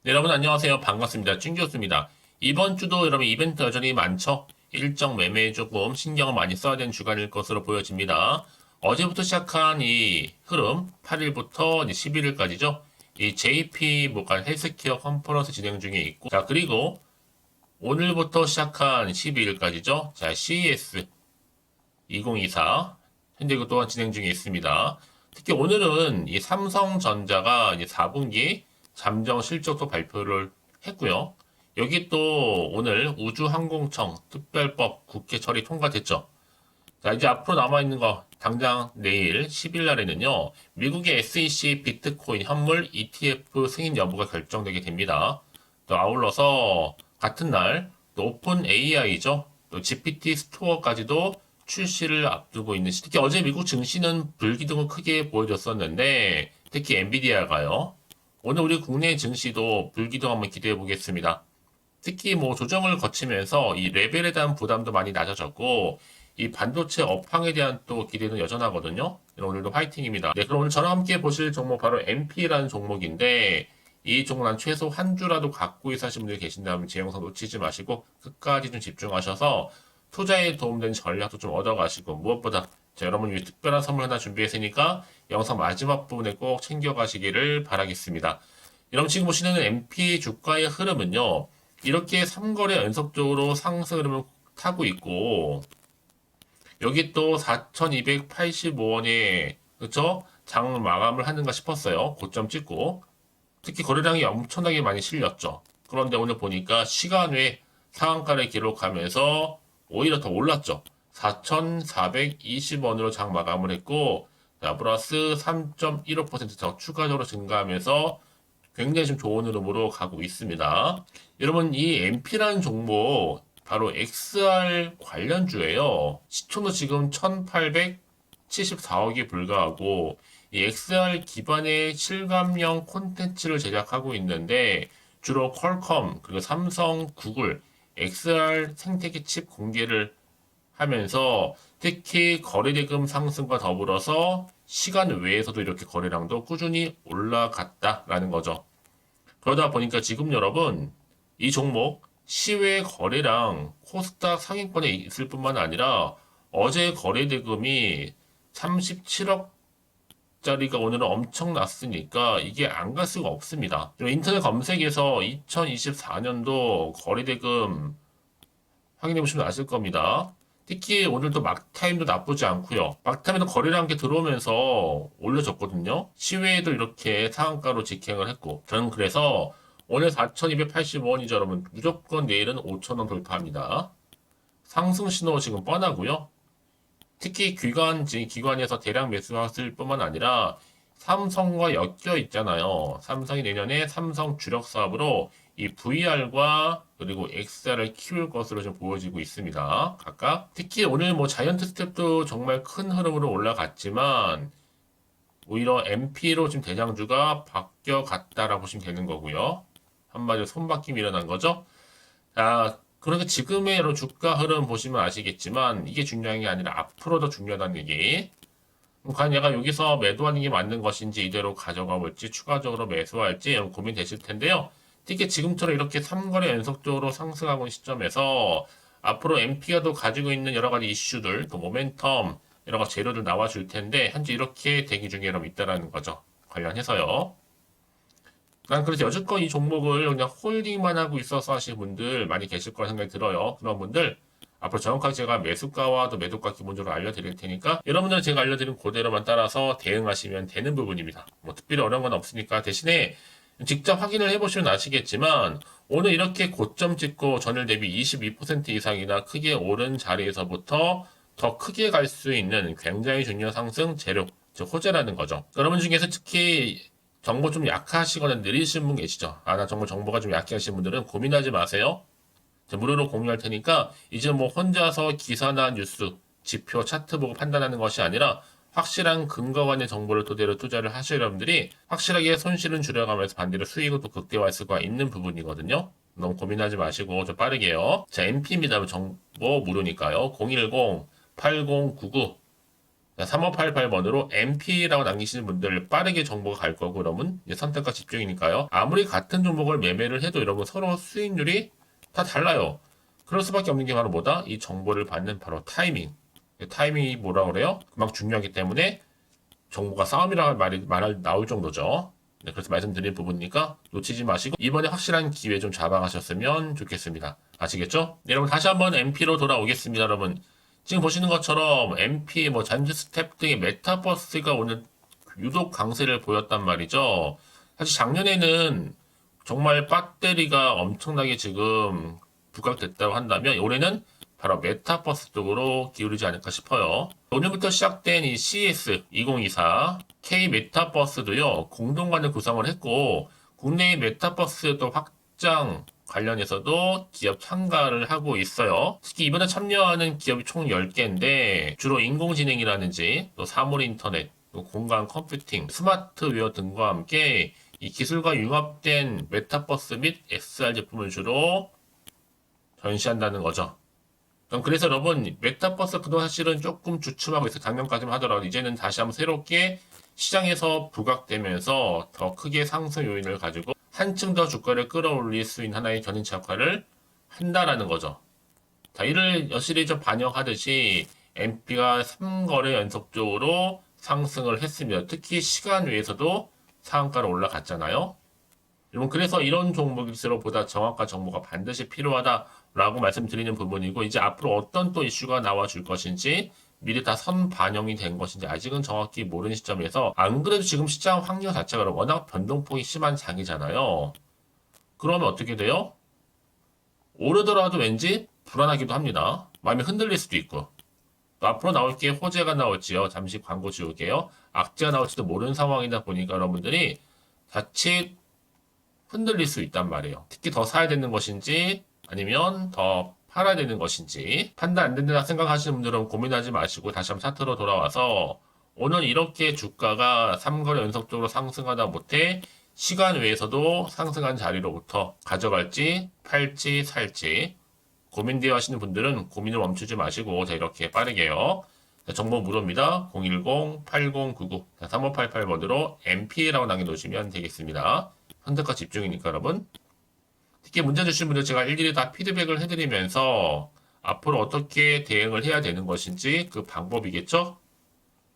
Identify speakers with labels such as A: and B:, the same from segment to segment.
A: 네, 여러분 안녕하세요. 반갑습니다. 찐교수입니다. 이번 주도 여러분 이벤트 여전히 많죠? 일정 매매에 조금 신경을 많이 써야 되는 주간일 것으로 보여집니다. 어제부터 시작한 이 흐름, 8일부터 11일까지죠? 이 JP 모간 헬스케어 컨퍼런스 진행 중에 있고, 자, 그리고 오늘부터 시작한 12일까지죠? 자, CES 2024. 현재 이것 또한 진행 중에 있습니다. 특히 오늘은 이 삼성전자가 이제 4분기 잠정 실적도 발표를 했고요. 여기 또 오늘 우주항공청 특별법 국회 처리 통과됐죠. 자, 이제 앞으로 남아있는 거, 당장 내일 10일 날에는요, 미국의 SEC 비트코인 현물 ETF 승인 여부가 결정되게 됩니다. 또 아울러서 같은 날, 또 오픈 AI죠. 또 GPT 스토어까지도 출시를 앞두고 있는 시. 특히 어제 미국 증시는 불기둥을 크게 보여줬었는데, 특히 엔비디아가요. 오늘 우리 국내 증시도 불기둥 한번 기대해 보겠습니다. 특히 뭐 조정을 거치면서 이 레벨에 대한 부담도 많이 낮아졌고 이 반도체 업황에 대한 또 기대는 여전하거든요. 오늘도 화이팅입니다. 네, 그럼 오늘 저랑 함께 보실 종목 바로 MP라는 종목인데 이 종목 난 최소 한 주라도 갖고 있어 하신 분들이 계신다면 제 영상 놓치지 마시고 끝까지 좀 집중하셔서 투자에 도움되는 전략도 좀 얻어가시고 무엇보다 여러분 위해 특별한 선물 하나 준비했으니까 영상 마지막 부분에 꼭 챙겨가시기를 바라겠습니다. 여러분 지금 보시는 MP 주가의 흐름은요. 이렇게 3거래 연속적으로 상승 흐름을 타고 있고 여기 또 4,285원에 그쵸? 장 마감을 하는가 싶었어요. 고점 찍고 특히 거래량이 엄청나게 많이 실렸죠. 그런데 오늘 보니까 시간 외 상한가를 기록하면서 오히려 더 올랐죠. 4,420원으로 장 마감을 했고 자, 플러스 3.15%더 추가적으로 증가하면서 굉장히 좀 좋은 흐름으로 가고 있습니다. 여러분, 이 MP라는 종목, 바로 XR 관련주예요. 시총도 지금 1874억이 불과하고, 이 XR 기반의 실감형 콘텐츠를 제작하고 있는데, 주로 퀄컴, 그리고 삼성, 구글, XR 생태계 칩 공개를 하면서 특히 거래대금 상승과 더불어서 시간 외에서도 이렇게 거래량도 꾸준히 올라갔다라는 거죠. 그러다 보니까 지금 여러분 이 종목 시외 거래량 코스닥 상위권에 있을 뿐만 아니라 어제 거래 대금이 37억짜리가 오늘은 엄청 났으니까 이게 안 갈 수가 없습니다. 인터넷 검색에서 2024년도 거래 대금 확인해 보시면 아실 겁니다. 특히 오늘도 막타임도 나쁘지 않고요. 막타임에도 거래량 게 들어오면서 올려졌거든요. 시외에도 이렇게 상한가로 직행을 했고 저는 그래서 오늘 4,285원이죠 여러분. 무조건 내일은 5,000원 돌파합니다. 상승 신호 지금 뻔하고요. 특히 기관에서 대량 매수했을 뿐만 아니라 삼성과 엮여 있잖아요. 삼성이 내년에 삼성 주력 사업으로 이 VR과 그리고 XR을 키울 것으로 좀 보여지고 있습니다. 각각. 특히 오늘 뭐 자이언트 스텝도 정말 큰 흐름으로 올라갔지만 오히려 MP로 지금 대장주가 바뀌어 갔다라고 보시면 되는 거고요. 한마디로 손바뀜이 일어난 거죠. 자, 그러니까 지금의 여러 주가 흐름 보시면 아시겠지만 이게 중요한 게 아니라 앞으로 더 중요하다는 얘기. 과연 얘가 여기서 매도하는 게 맞는 것인지 이대로 가져가 볼지 추가적으로 매수할지 고민되실 텐데요. 특히 지금처럼 이렇게 3거래 연속적으로 상승하고 있는 시점에서 앞으로 MP가 또 가지고 있는 여러 가지 이슈들, 또 모멘텀, 여러 가지 재료들 나와줄 텐데 현재 이렇게 대기 중에 있다라는 거죠. 관련해서요. 난 그래서 여지껏 이 종목을 그냥 홀딩만 하고 있어서 하시는 분들 많이 계실 거라 생각이 들어요. 그런 분들 앞으로 정확하게 제가 매수가와 또 매도가 기본적으로 알려드릴 테니까 여러분들 제가 알려드린 그대로만 따라서 대응하시면 되는 부분입니다. 뭐 특별히 어려운 건 없으니까 대신에 직접 확인을 해보시면 아시겠지만 오늘 이렇게 고점 찍고 전일 대비 22% 이상이나 크게 오른 자리에서부터 더 크게 갈 수 있는 굉장히 중요한 상승 재료, 즉 호재라는 거죠. 여러분 중에서 특히 정보 좀 약하시거나 느리신 분 계시죠? 나 정말 정보가 좀 약해 하시는 분들은 고민하지 마세요. 무료로 공유할 테니까 이제 뭐 혼자서 기사나 뉴스, 지표, 차트 보고 판단하는 것이 아니라 확실한 근거가 있는 정보를 토대로 투자를 하실 여러분들이 확실하게 손실은 줄여가면서 반대로 수익은 또 극대화할 수가 있는 부분이거든요. 너무 고민하지 마시고 좀 빠르게요. 자, MP입니다. 정보 무료니까요. 010-8099 3588번으로 MP라고 남기시는 분들 빠르게 정보가 갈 거고, 여러분 이제 선택과 집중이니까요. 아무리 같은 종목을 매매를 해도 여러분 서로 수익률이 다 달라요. 그럴 수밖에 없는 게 바로 뭐다? 이 정보를 받는 바로 타이밍. 타이밍이 뭐라 그래요? 그만큼 중요하기 때문에 정보가 싸움이라는 말이 나올 정도죠. 네, 그래서 말씀드린 부분이니까 놓치지 마시고 이번에 확실한 기회 좀 잡아가셨으면 좋겠습니다. 아시겠죠? 네, 여러분 다시 한번 MP로 돌아오겠습니다. 여러분 지금 보시는 것처럼 MP, 잠시 스텝 등의 메타버스가 오늘 유독 강세를 보였단 말이죠. 사실 작년에는 정말 배터리가 엄청나게 지금 부각됐다고 한다면 올해는 바로 메타버스 쪽으로 기울이지 않을까 싶어요. 오늘부터 시작된 이 CES 2024 K 메타버스도요, 공동관을 구성을 했고, 국내의 메타버스 또 확장 관련해서도 기업 참가를 하고 있어요. 특히 이번에 참여하는 기업이 총 10개인데, 주로 인공지능이라든지, 또 사물 인터넷, 또 공간 컴퓨팅, 스마트웨어 등과 함께 이 기술과 융합된 메타버스 및 XR 제품을 주로 전시한다는 거죠. 그래서 여러분 메타버스 그동안 사실은 조금 주춤하고 있어 작년까지만 하더라도 이제는 다시 한번 새롭게 시장에서 부각되면서 더 크게 상승 요인을 가지고 한층 더 주가를 끌어올릴 수 있는 하나의 견인차 역할을 한다라는 거죠. 자, 이를 여실히 좀 반영하듯이 MP가 3거래 연속적으로 상승을 했습니다. 특히 시간 외에서도 상한가로 올라갔잖아요. 여러분 그래서 이런 종목일수록 보다 정확한 정보가 반드시 필요하다라고 말씀드리는 부분이고 이제 앞으로 어떤 또 이슈가 나와줄 것인지 미리 다 선 반영이 된 것인지 아직은 정확히 모르는 시점에서 안 그래도 지금 시장 환경 자체가 워낙 변동폭이 심한 장이잖아요. 그러면 어떻게 돼요? 오르더라도 왠지 불안하기도 합니다. 마음이 흔들릴 수도 있고 또 앞으로 나올 게 호재가 나올지요. 잠시 광고 지울게요. 악재가 나올지도 모르는 상황이다 보니까 여러분들이 자칫 흔들릴 수 있단 말이에요. 특히 더 사야 되는 것인지 아니면 더 팔아야 되는 것인지 판단 안 된다 생각하시는 분들은 고민하지 마시고 다시 한번 차트로 돌아와서 오늘 이렇게 주가가 3거래 연속적으로 상승하다 못해 시간 외에서도 상승한 자리로부터 가져갈지 팔지 살지 고민되어 하시는 분들은 고민을 멈추지 마시고 자 이렇게 빠르게요. 자, 정보 무료입니다. 010-8099 3588번으로 MP라고 남겨놓으시면 되겠습니다. 선택과 집중이니까 여러분 특히 문제 주신 분들 제가 일일이 다 피드백을 해드리면서 앞으로 어떻게 대응을 해야 되는 것인지 그 방법이겠죠.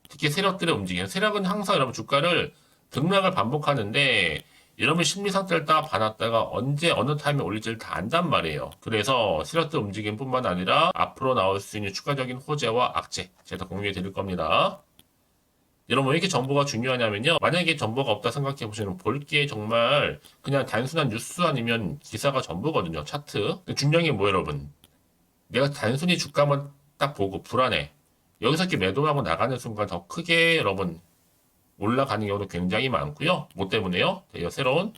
A: 특히 세력들의 움직임 세력은 항상 여러분 주가를 등락을 반복하는데 여러분 심리 상태를 딱 받았다가 언제 어느 타임에 올릴지를 다 안단 말이에요. 그래서 세력들 움직임 뿐만 아니라 앞으로 나올 수 있는 추가적인 호재와 악재 제가 공유해 드릴 겁니다. 여러분 왜 이렇게 정보가 중요하냐면요. 만약에 정보가 없다 생각해 보시면 볼 게 정말 그냥 단순한 뉴스 아니면 기사가 전부거든요. 차트. 중요한 게 뭐예요, 여러분? 내가 단순히 주가만 딱 보고 불안해. 여기서 이렇게 매도하고 나가는 순간 더 크게 여러분 올라가는 경우도 굉장히 많고요. 뭐 때문에요? 새로운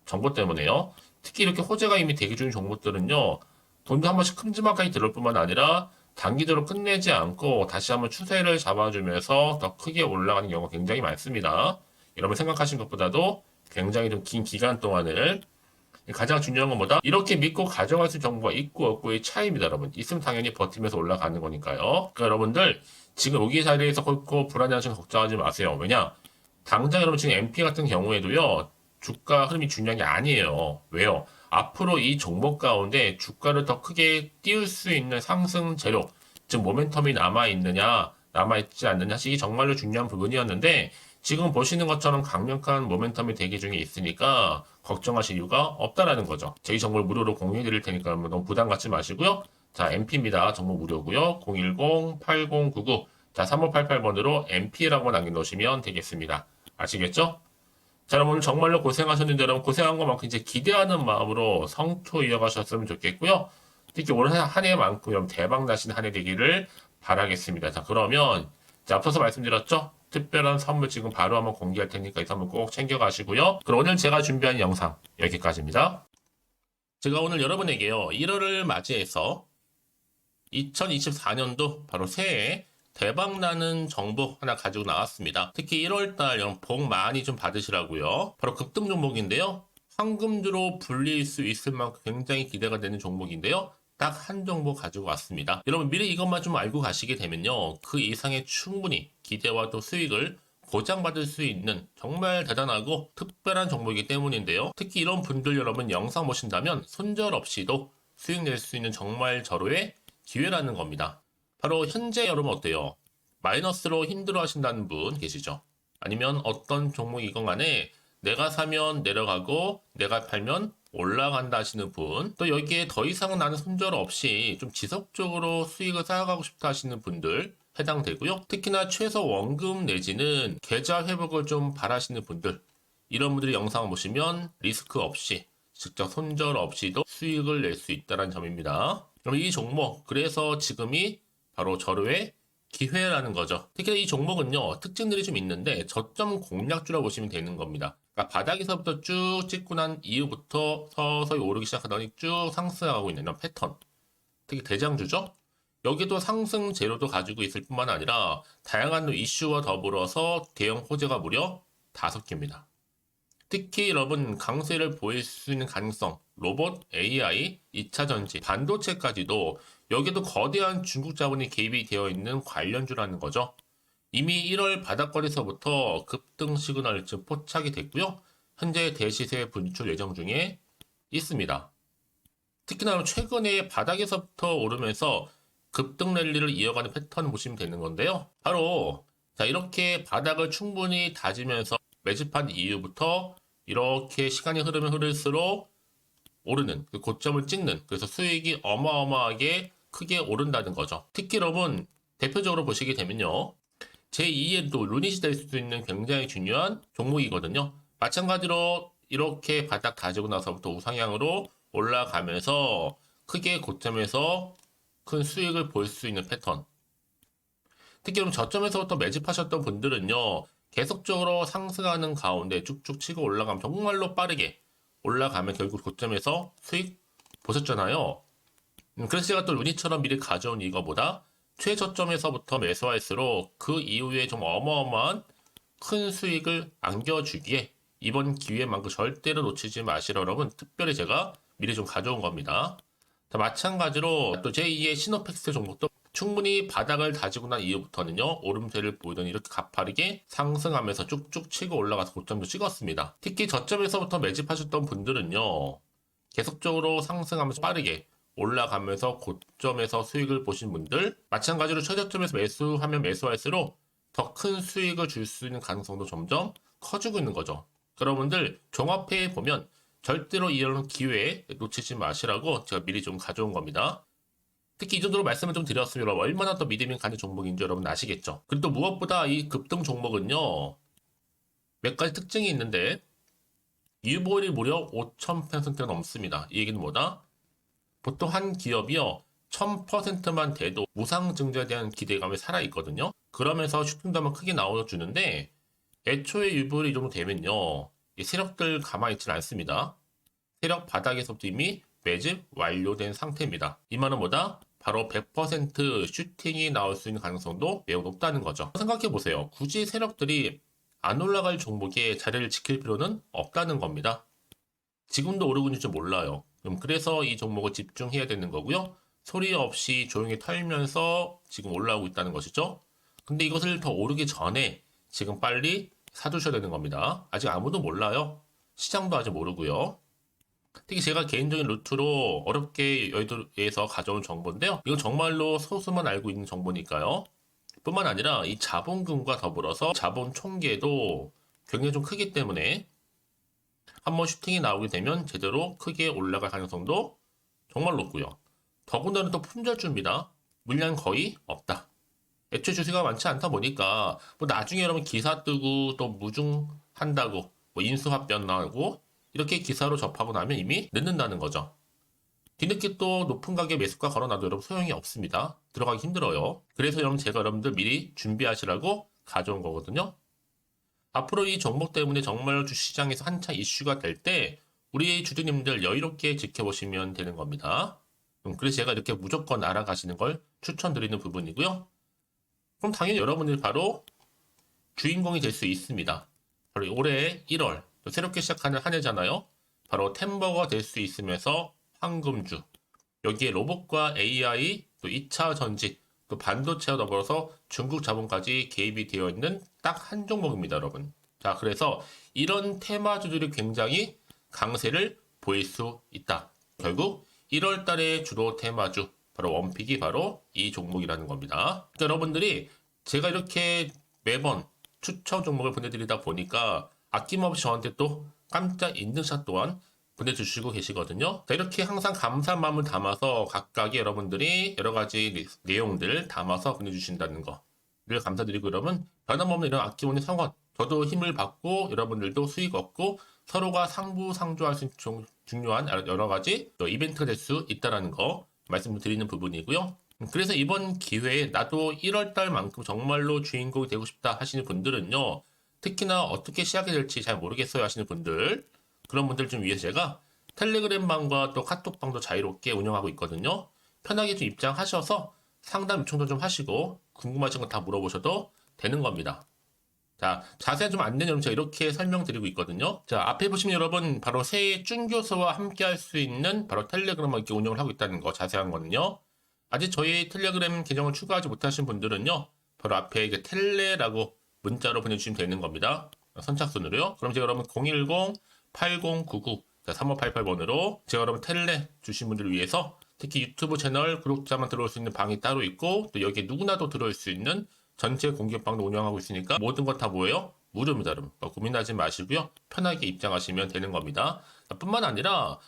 A: 정보 때문에요. 특히 이렇게 호재가 이미 대기 중인 종목들은요. 돈도 한 번씩 큼지막하게 들을 뿐만 아니라 단기적으로 끝내지 않고 다시 한번 추세를 잡아주면서 더 크게 올라가는 경우가 굉장히 많습니다. 여러분 생각하신 것보다도 굉장히 좀 긴 기간 동안을 가장 중요한 건 뭐다? 이렇게 믿고 가져갈 수 있는 정보가 있고 없고의 차이입니다, 여러분. 있으면 당연히 버티면서 올라가는 거니까요. 그러니까 여러분들 지금 여기 자리에서 걷고 불안해하시면 걱정하지 마세요. 왜냐? 당장 여러분 지금 MP 같은 경우에도요. 주가 흐름이 중요한 게 아니에요. 왜요? 앞으로 이 종목 가운데 주가를 더 크게 띄울 수 있는 상승 재료, 즉 모멘텀이 남아있느냐, 남아있지 않느냐, 이게 정말로 중요한 부분이었는데 지금 보시는 것처럼 강력한 모멘텀이 대기 중에 있으니까 걱정하실 이유가 없다라는 거죠. 저희 정보를 무료로 공유해 드릴 테니까 너무 부담 갖지 마시고요. 자, MP입니다. 정보 무료고요. 010-8099 자, 3588번으로 MP라고 남겨놓으시면 되겠습니다. 아시겠죠? 자, 여러분 오늘 정말로 고생하셨는데 여러분 고생한 것만큼 이제 기대하는 마음으로 성토 이어가셨으면 좋겠고요. 특히 올 한 해만큼 여러분 대박 나신 한 해 되기를 바라겠습니다. 자, 그러면 자, 앞서서 말씀드렸죠? 특별한 선물 지금 바로 한번 공개할 테니까 이 선물 꼭 챙겨가시고요. 그럼 오늘 제가 준비한 영상 여기까지입니다. 제가 오늘 여러분에게요. 1월을 맞이해서 2024년도 바로 새해 대박나는 정보 하나 가지고 나왔습니다. 특히 1월달 복 많이 좀 받으시라고요. 바로 급등 종목인데요. 황금주로 불릴 수 있을 만큼 굉장히 기대가 되는 종목인데요. 딱 한 종목 가지고 왔습니다. 여러분 미리 이것만 좀 알고 가시게 되면요. 그 이상의 충분히 기대와 또 수익을 보장받을 수 있는 정말 대단하고 특별한 종목이기 때문인데요. 특히 이런 분들 여러분 영상 보신다면 손절 없이도 수익 낼 수 있는 정말 절호의 기회라는 겁니다. 바로 현재 여러분 어때요? 마이너스로 힘들어 하신다는 분 계시죠? 아니면 어떤 종목이건 간에 내가 사면 내려가고 내가 팔면 올라간다 하시는 분, 또 여기에 더 이상 나는 손절 없이 좀 지속적으로 수익을 쌓아가고 싶다 하시는 분들 해당되고요. 특히나 최소 원금 내지는 계좌 회복을 좀 바라시는 분들, 이런 분들이 영상을 보시면 리스크 없이 직접 손절 없이도 수익을 낼 수 있다는 점입니다. 그럼 이 종목, 그래서 지금이 바로 절호의 기회라는 거죠. 특히 이 종목은요, 특징들이 좀 있는데 저점 공략주라 보시면 되는 겁니다. 그러니까 바닥에서부터 쭉 찍고 난 이후부터 서서히 오르기 시작하더니 쭉 상승하고 있는 이런 패턴. 특히 대장주죠. 여기도 상승 재료도 가지고 있을 뿐만 아니라 다양한 이슈와 더불어서 대형 호재가 무려 5개입니다. 특히 여러분 강세를 보일 수 있는 가능성, 로봇, AI, 2차 전지, 반도체까지도 여기도 거대한 중국 자본이 개입이 되어 있는 관련주라는 거죠. 이미 1월 바닥거리서부터 급등 시그널이 지금 포착이 됐고요. 현재 대시세 분출 예정 중에 있습니다. 특히나 최근에 바닥에서부터 오르면서 급등 랠리를 이어가는 패턴을 보시면 되는 건데요. 바로 자 이렇게 바닥을 충분히 다지면서 매집한 이후부터 이렇게 시간이 흐르면 흐를수록 오르는 그 고점을 찍는, 그래서 수익이 어마어마하게 크게 오른다는 거죠. 특히 여러분 대표적으로 보시게 되면요, 제2의 또 루닛이 될 수 있는 굉장히 중요한 종목이거든요. 마찬가지로 이렇게 바닥 다지고 나서부터 우상향으로 올라가면서 크게 고점에서 큰 수익을 볼 수 있는 패턴. 특히 그럼 저점에서부터 매집하셨던 분들은요, 계속적으로 상승하는 가운데 쭉쭉 치고 올라가면 정말로 빠르게 올라가면 결국 고점에서 수익 보셨잖아요. 그래서 제가 또 루니처럼 미리 가져온 이거보다 최저점에서부터 매수할수록 그 이후에 좀 어마어마한 큰 수익을 안겨주기에 이번 기회만큼 절대로 놓치지 마시라 여러분, 특별히 제가 미리 좀 가져온 겁니다. 자, 마찬가지로 또 제2의 시노팩스 종목도 충분히 바닥을 다지고 난 이후부터는요, 오름세를 보이더니 이렇게 가파르게 상승하면서 쭉쭉 치고 올라가서 고점도 찍었습니다. 특히 저점에서부터 매집하셨던 분들은요, 계속적으로 상승하면서 빠르게 올라가면서 고점에서 수익을 보신 분들, 마찬가지로 최저점에서 매수하면 매수할수록 더 큰 수익을 줄 수 있는 가능성도 점점 커지고 있는 거죠. 여러분들 종합해 보면 절대로 이런 기회에 놓치지 마시라고 제가 미리 좀 가져온 겁니다. 특히 이 정도로 말씀을 좀 드렸으면 여러분 얼마나 더 믿음이 가는 종목인지 여러분 아시겠죠? 그리고 또 무엇보다 이 급등 종목은요, 몇 가지 특징이 있는데 유보율이 무려 5000%가 넘습니다. 이 얘기는 뭐다? 보통 한 기업이요 1000%만 돼도 무상증자에 대한 기대감이 살아있거든요. 그러면서 슈팅도 한번 크게 나와주는데 애초에 유보율이 이 정도 되면요, 이 세력들 가만히 있지는 않습니다. 세력 바닥에서부터 이미 매집 완료된 상태입니다. 이 말은 뭐다? 바로 100% 슈팅이 나올 수 있는 가능성도 매우 높다는 거죠. 생각해보세요. 굳이 세력들이 안 올라갈 종목에 자리를 지킬 필요는 없다는 겁니다. 지금도 오르고 있는지 몰라요. 그래서 이 종목을 집중해야 되는 거고요. 소리 없이 조용히 털면서 지금 올라오고 있다는 것이죠. 근데 이것을 더 오르기 전에 지금 빨리 사두셔야 되는 겁니다. 아직 아무도 몰라요. 시장도 아직 모르고요. 특히 제가 개인적인 루트로 어렵게 여의도에서 가져온 정보인데요. 이건 정말로 소수만 알고 있는 정보니까요. 뿐만 아니라 이 자본금과 더불어서 자본 총계도 굉장히 좀 크기 때문에 한번 슈팅이 나오게 되면 제대로 크게 올라갈 가능성도 정말 높고요. 더군다나 또 품절주입니다. 물량 거의 없다. 애초에 주식가 많지 않다 보니까 뭐 나중에 여러분 기사 뜨고 또 무중한다고 뭐 인수합병 나오고 이렇게 기사로 접하고 나면 이미 늦는다는 거죠. 뒤늦게 또 높은 가격에 매수가 걸어놔도 여러분 소용이 없습니다. 들어가기 힘들어요. 그래서 여러분 제가 여러분들 미리 준비하시라고 가져온 거거든요. 앞으로 이 종목 때문에 정말 주시장에서 한차 이슈가 될 때 우리 주주님들 여유롭게 지켜보시면 되는 겁니다. 그래서 제가 이렇게 무조건 알아가시는 걸 추천드리는 부분이고요. 그럼 당연히 여러분들이 바로 주인공이 될 수 있습니다. 바로 올해 1월 새롭게 시작하는 한 해잖아요. 바로 템버가 될 수 있으면서 황금주, 여기에 로봇과 AI, 또 2차 전지, 또 반도체와 더불어서 중국 자본까지 개입이 되어 있는 딱 한 종목입니다, 여러분. 자, 그래서 이런 테마주들이 굉장히 강세를 보일 수 있다. 결국 1월 달에 주로 테마주, 바로 원픽이 바로 이 종목이라는 겁니다. 그러니까 여러분들이 제가 이렇게 매번 추천 종목을 보내드리다 보니까 아낌없이 저한테 또 깜짝 인증샷 또한 보내주시고 계시거든요. 자, 이렇게 항상 감사한 마음을 담아서 각각의 여러분들이 여러 가지 내용들 담아서 보내주신다는 거를 감사드리고, 여러분 변함없는 이런 아낌없는 성원, 저도 힘을 받고 여러분들도 수익 얻고 서로가 상부상조할 수 있는 중요한 여러 가지 또 이벤트가 될 수 있다는 거 말씀드리는 부분이고요. 그래서 이번 기회에 나도 1월 달만큼 정말로 주인공이 되고 싶다 하시는 분들은요, 특히나 어떻게 시작이 될지 잘 모르겠어요 하시는 분들, 그런 분들 좀 위해서 제가 텔레그램 방과 또 카톡방도 자유롭게 운영하고 있거든요. 편하게 좀 입장하셔서 상담 요청도 좀 하시고 궁금하신 거 다 물어보셔도 되는 겁니다. 자, 자세한 좀 안내 내용 제가 이렇게 설명드리고 있거든요. 자, 앞에 보시면 여러분 바로 새해 준교수와 함께 할 수 있는 바로 텔레그램을 이렇게 운영을 하고 있다는 거, 자세한 거는요. 아직 저희 텔레그램 계정을 추가하지 못하신 분들은요, 바로 앞에 이게 텔레라고 문자로 보내주시면 되는 겁니다. 선착순으로요. 그럼 제가 여러분 010-8099 3588번으로 제가 여러분 텔레 주신 분들을 위해서 특히 유튜브 채널 구독자만 들어올 수 있는 방이 따로 있고, 또 여기에 누구나도 들어올 수 있는 전체 공개방도 운영하고 있으니까 모든 것 다 뭐예요? 무료입니다, 여러분. 고민하지 마시고요. 편하게 입장하시면 되는 겁니다. 뿐만 아니라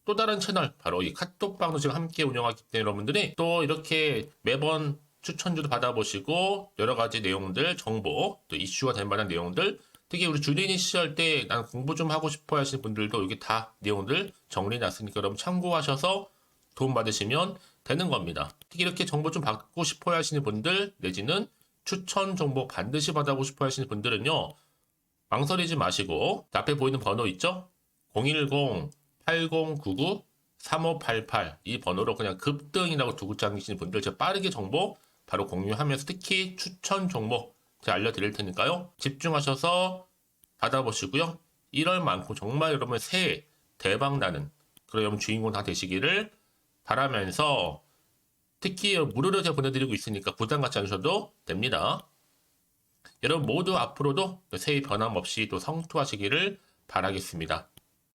A: 또 다른 채널, 바로 이 카톡방도 지금 함께 운영하기 때문에 여러분들이 또 이렇게 매번 추천주도 받아보시고 여러 가지 내용들, 정보, 또 이슈가 될 만한 내용들, 특히 우리 주린이 시절 때 난 공부 좀 하고 싶어 하시는 분들도 여기 다 내용들 정리해놨으니까 여러분 참고하셔서 도움 받으시면 되는 겁니다. 특히 이렇게 정보 좀 받고 싶어 하시는 분들, 내지는 추천 정보 반드시 받아보고 싶어 하시는 분들은요, 망설이지 마시고 앞에 보이는 번호 있죠? 010-8099-3588 이 번호로 그냥 급등이라고 두고 당기시는 분들 제가 빠르게 정보 바로 공유하면서 특히 추천 종목 제가 알려드릴 테니까요. 집중하셔서 받아보시고요. 1월만큼 정말 여러분 새해 대박나는 그런 여러분 주인공 다 되시기를 바라면서, 특히 무료로 제가 보내드리고 있으니까 부담 갖지 않으셔도 됩니다. 여러분 모두 앞으로도 새해 변함없이 또 성투하시기를 바라겠습니다.